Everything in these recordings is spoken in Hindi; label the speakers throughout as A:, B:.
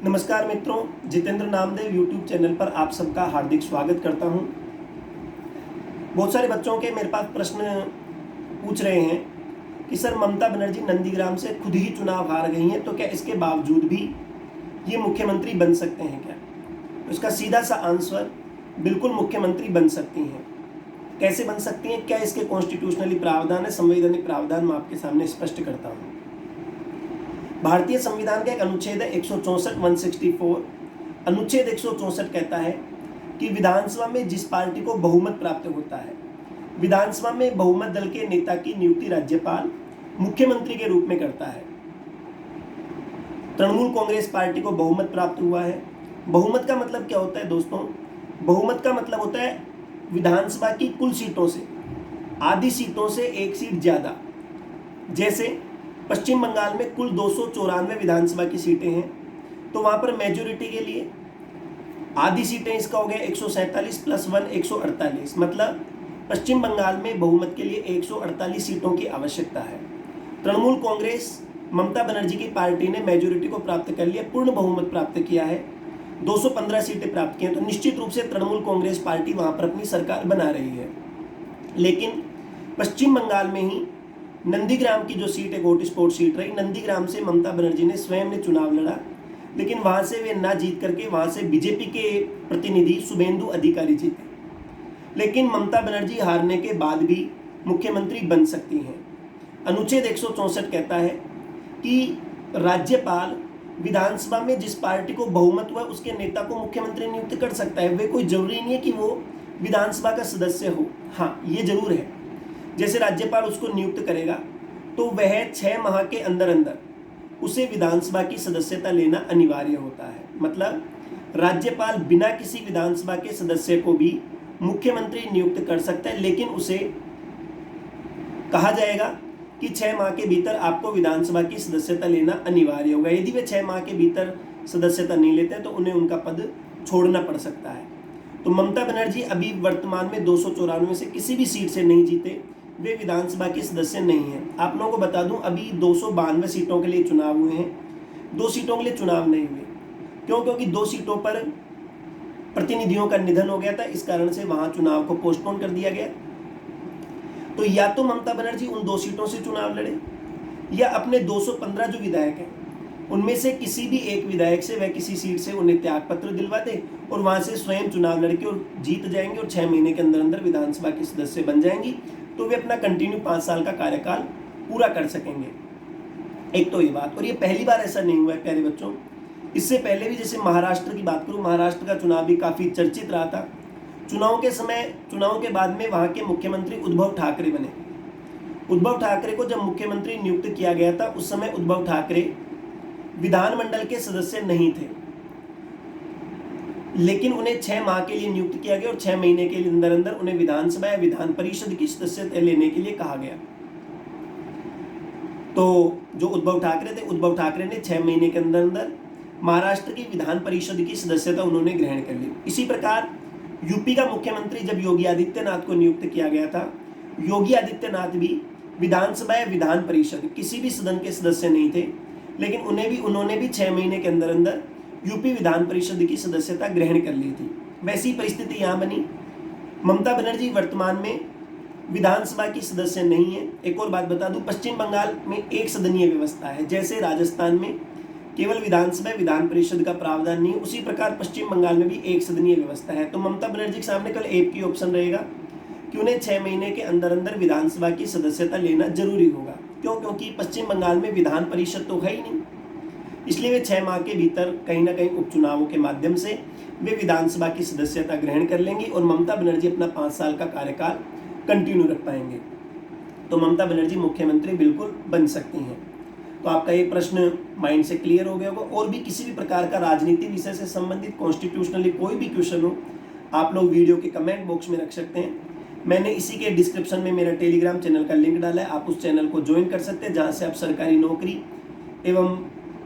A: नमस्कार मित्रों, जितेंद्र नामदेव यूट्यूब चैनल पर आप सबका हार्दिक स्वागत करता हूं। बहुत सारे बच्चों के मेरे पास प्रश्न पूछ रहे हैं कि सर ममता बनर्जी नंदीग्राम से खुद ही चुनाव हार गई हैं, तो क्या इसके बावजूद भी ये मुख्यमंत्री बन सकते हैं क्या? तो इसका सीधा सा आंसर बिल्कुल मुख्यमंत्री बन सकती हैं। कैसे बन सकती हैं, क्या इसके कॉन्स्टिट्यूशनली प्रावधान है, संवैधानिक प्रावधान मैं आपके सामने स्पष्ट करता हूँ। भारतीय संविधान का एक अनुच्छेद है 164 164। अनुच्छेद 164 कहता है कि विधानसभा में जिस पार्टी को बहुमत प्राप्त होता है, विधानसभा में बहुमत दल के नेता की नियुक्ति राज्यपाल मुख्यमंत्री के रूप में करता है। तृणमूल कांग्रेस पार्टी को बहुमत प्राप्त हुआ है। बहुमत का मतलब क्या होता है दोस्तों? बहुमत का मतलब होता है विधानसभा की कुल सीटों से आधी सीटों से एक सीट ज्यादा। जैसे पश्चिम बंगाल में कुल 294 विधानसभा की सीटें हैं, तो वहां पर मेजोरिटी के लिए आधी सीटें, इसका हो गया 147 प्लस 1 148, मतलब पश्चिम बंगाल में बहुमत के लिए 148 सीटों की आवश्यकता है। तृणमूल कांग्रेस ममता बनर्जी की पार्टी ने मेजोरिटी को प्राप्त कर लिया, पूर्ण बहुमत प्राप्त किया है, 215 सीटें प्राप्त की हैं, तो निश्चित रूप से तृणमूल कांग्रेस पार्टी वहां पर अपनी सरकार बना रही है। लेकिन पश्चिम बंगाल में ही नंदीग्राम की जो सीट है, घोटस्फोट सीट रही, नंदीग्राम से ममता बनर्जी ने स्वयं ने चुनाव लड़ा, लेकिन वहां से वे ना जीत करके वहां से बीजेपी के प्रतिनिधि शुभेंदु अधिकारी जीते। लेकिन ममता बनर्जी हारने के बाद भी मुख्यमंत्री बन सकती हैं। अनुच्छेद 164 कहता है कि राज्यपाल विधानसभा में जिस पार्टी को बहुमत हुआ उसके नेता को मुख्यमंत्री नियुक्त कर सकता है। वे कोई जरूरी नहीं है कि वो विधानसभा का सदस्य हो। हाँ, ये जरूर है, जैसे राज्यपाल उसको नियुक्त करेगा तो वह 6 माह के अंदर अंदर उसे विधानसभा की सदस्यता लेना अनिवार्य होता है। मतलब राज्यपाल बिना किसी विधानसभा के सदस्य को भी मुख्यमंत्री नियुक्त कर सकता है, लेकिन उसे कहा जाएगा कि 6 माह के भीतर आपको विधानसभा की सदस्यता लेना अनिवार्य होगा। यदि वे 6 माह के भीतर सदस्यता नहीं लेते हैं तो उन्हें उनका पद छोड़ना पड़ सकता है। तो ममता बनर्जी अभी वर्तमान में 294 से किसी भी सीट से नहीं जीते, वे विधानसभा के सदस्य नहीं हैं। आप लोगों को बता दूं, अभी 292 सीटों के लिए चुनाव हुए हैं, 2 सीटों के लिए चुनाव नहीं हुए। क्यों? क्योंकि 2 सीटों पर प्रतिनिधियों का निधन हो गया था, इस कारण से वहां चुनाव को पोस्टपोन कर दिया गया। तो या तो ममता बनर्जी उन 2 सीटों से चुनाव लड़े, या अपने 215 जो विधायक हैं उनमें से किसी भी एक विधायक से वह किसी सीट से उन्हें त्याग पत्र दिलवा दे और वहां से स्वयं चुनाव लड़के और जीत जाएंगे और 6 महीने के अंदर अंदर विधानसभा के सदस्य बन जाएंगी, तो वे अपना कंटिन्यू 5 साल का कार्यकाल पूरा कर सकेंगे। एक तो ये बात, और ये पहली बार ऐसा नहीं हुआ है प्यारे बच्चों। इससे पहले भी, जैसे महाराष्ट्र की बात करूं, महाराष्ट्र का चुनाव भी काफी चर्चित रहा था। चुनाव के बाद में वहां के मुख्यमंत्री उद्धव ठाकरे बने। उद्धव ठाकरे को जब मुख्यमंत्री नियुक्त किया गया था उस समय उद्धव ठाकरे विधानमंडल के सदस्य नहीं थे, लेकिन उन्हें 6 माह के लिए नियुक्त किया गया और 6 महीने के अंदर अंदर उन्हें विधानसभा या विधान परिषद की सदस्यता लेने के लिए कहा गया। तो जो उद्धव ठाकरे थे, उद्धव ठाकरे ने 6 महीने के अंदर अंदर महाराष्ट्र की विधान परिषद की सदस्यता उन्होंने ग्रहण कर ली। इसी प्रकार यूपी का मुख्यमंत्री जब योगी आदित्यनाथ को नियुक्त किया गया था, योगी आदित्यनाथ भी विधानसभा या विधान परिषद किसी भी सदन के सदस्य नहीं थे, लेकिन उन्होंने भी 6 महीने के अंदर अंदर यूपी विधान परिषद की सदस्यता ग्रहण कर ली थी। वैसी परिस्थिति यहाँ बनी। ममता बनर्जी वर्तमान में विधानसभा की सदस्य नहीं है। एक और बात बता दूं, पश्चिम बंगाल में एक सदनीय व्यवस्था है। जैसे राजस्थान में केवल विधानसभा विधान परिषद का प्रावधान नहीं है, उसी प्रकार पश्चिम बंगाल में भी एक सदनीय व्यवस्था है। तो ममता बनर्जी के सामने कल एक ही ऑप्शन रहेगा कि उन्हें 6 महीने के अंदर अंदर विधानसभा की सदस्यता लेना जरूरी होगा। क्यों? क्योंकि पश्चिम बंगाल में विधान परिषद तो है ही नहीं, इसलिए वे 6 माह के भीतर कहीं ना कहीं उपचुनावों के माध्यम से वे विधानसभा की सदस्यता ग्रहण कर लेंगी और ममता बनर्जी अपना 5 साल का कार्यकाल कंटिन्यू रख पाएंगे। तो ममता बनर्जी मुख्यमंत्री बिल्कुल बन सकती हैं। तो आपका ये प्रश्न माइंड से क्लियर हो गया होगा। और भी किसी भी प्रकार का राजनीति विषय से संबंधित कॉन्स्टिट्यूशनली कोई भी क्वेश्चन हो, आप लोग वीडियो के कमेंट बॉक्स में रख सकते हैं। मैंने इसी के डिस्क्रिप्शन में मेरा टेलीग्राम चैनल का लिंक डाला है, आप उस चैनल को ज्वाइन कर सकते हैं, जहाँ से आप सरकारी नौकरी एवं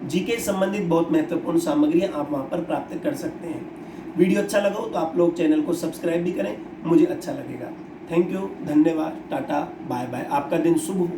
A: जीके संबंधित बहुत महत्वपूर्ण सामग्रियां आप वहां पर प्राप्त कर सकते हैं। वीडियो अच्छा लगा हो तो आप लोग चैनल को सब्सक्राइब भी करें, मुझे अच्छा लगेगा। थैंक यू, धन्यवाद, टाटा, बाय बाय। आपका दिन शुभ हो।